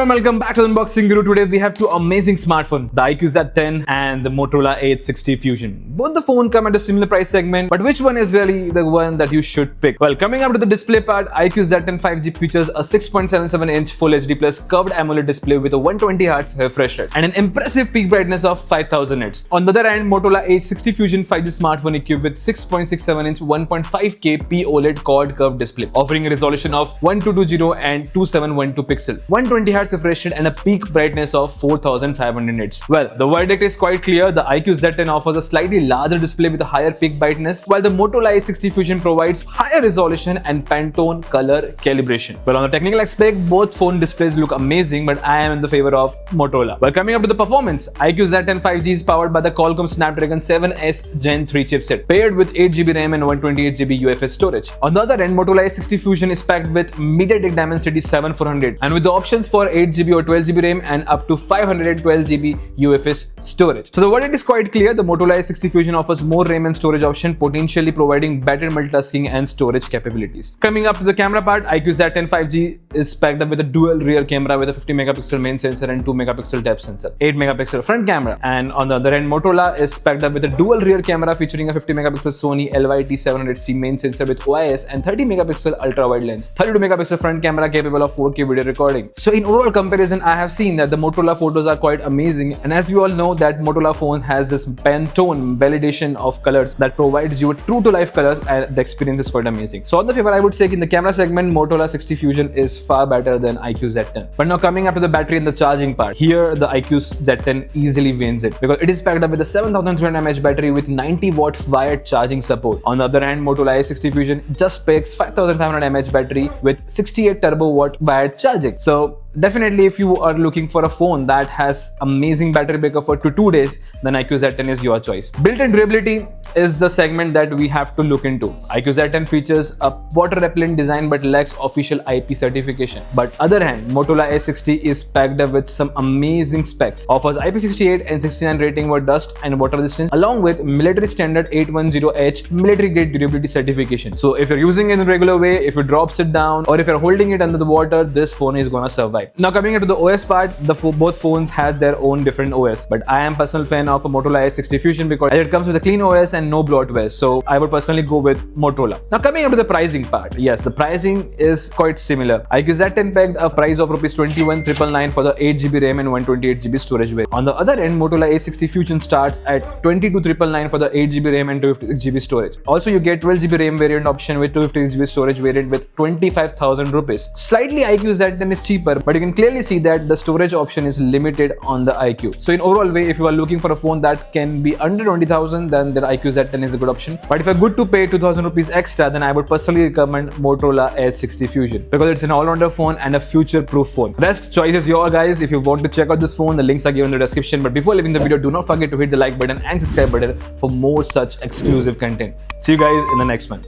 everyone, welcome back to the Unboxing Guru. Today we have two amazing smartphones, the iQOO Z10 and the Motorola Edge 60 Fusion. Both the phones come at a similar price segment, but which one is really the one that you should pick? Well, coming up to the display part, iQOO Z10 5G features a 6.77-inch Full HD Plus curved AMOLED display with a 120Hz refresh rate and an impressive peak brightness of 5000 nits. On the other hand, Motorola Edge 60 Fusion 5G smartphone equipped with 6.67-inch 1.5K POLED quad curved display, offering a resolution of 1220 and 2712 pixel, 120Hz refresh rate and a peak brightness of 4500 nits. Well, the verdict is quite clear. The iQOO Z10 offers a slightly larger display with a higher peak brightness, while the Motorola Edge 60 Fusion provides higher resolution and Pantone color calibration. Well, on the technical aspect, both phone displays look amazing, but I am in the favor of Motorola. Well, coming up to the performance, iQOO Z10 5G is powered by the Qualcomm Snapdragon 7S Gen 3 chipset, paired with 8GB RAM and 128GB UFS storage. On the other end, Motorola Edge 60 Fusion is packed with MediaTek Dimensity 7400 and with the options for 8GB or 12GB RAM and up to 512GB UFS storage. So the verdict is quite clear. The Motorola Edge 60 Fusion offers more RAM and storage option, potentially providing better multitasking and storage capabilities. Coming up to the camera part, iQOO Z10 5G is packed up with a dual rear camera with a 50MP main sensor and 2MP depth sensor, 8MP front camera. And on the other end, Motorola is packed up with a dual rear camera featuring a 50MP Sony LYT700C main sensor with OIS and 30MP ultra-wide lens, 32MP front camera capable of 4K video recording. So in overall comparison, I have seen that the Motorola photos are quite amazing, and as we all know that Motorola phone has this Pantone validation of colors that provides you true to life colors, and the experience is quite amazing. So on the favor, I would say in the camera segment, Motorola 60 Fusion is far better than iQOO Z10. But now coming up to the battery and the charging part, here the iQOO Z10 easily wins it because it is packed up with a 7300 mAh battery with 90W wired charging support. On the other hand, Motorola Edge 60 Fusion just packs 5500 mAh battery with 68 turbo watt wired charging. So definitely, if you are looking for a phone that has amazing battery backup for 2 days, then iQOO Z10 is your choice. Built-in durability is the segment that we have to look into. iQOO Z10 features a water-repellent design but lacks official IP certification. But other hand, Motorola Edge 60 is packed up with some amazing specs. Offers IP68 and 69 rating for dust and water resistance, along with military standard 810H military-grade durability certification. So if you're using it in a regular way, if you drops it down, or if you're holding it under the water, this phone is gonna survive. Now coming into the OS part, both phones have their own different OS, but I am a personal fan of a Motorola Edge 60 Fusion because it comes with a clean OS and no bloatware, so I would personally go with Motorola. Now coming up to the pricing part, yes, the pricing is quite similar. iQOO Z10 pegged a price of Rs 21,999 for the 8GB RAM and 128GB storage variant. On the other end, Motorola Edge 60 Fusion starts at 22,999 for the 8GB RAM and 256GB storage. Also, you get 12GB RAM variant option with 256GB storage variant with 25,000 rupees. Slightly iQOO Z10 is cheaper, but you can clearly see that the storage option is limited on the iQOO. So in overall way, if you are looking for a phone that can be under 20,000, then the iQOO Z10 is a good option. But if you're good to pay 2,000 rupees extra, then I would personally recommend Motorola Edge 60 Fusion because it's an all-rounder phone and a future-proof phone. Rest choice is yours, guys. If you want to check out this phone, the links are given in the description. But before leaving the video, do not forget to hit the like button and subscribe button for more such exclusive content. See you guys in the next one.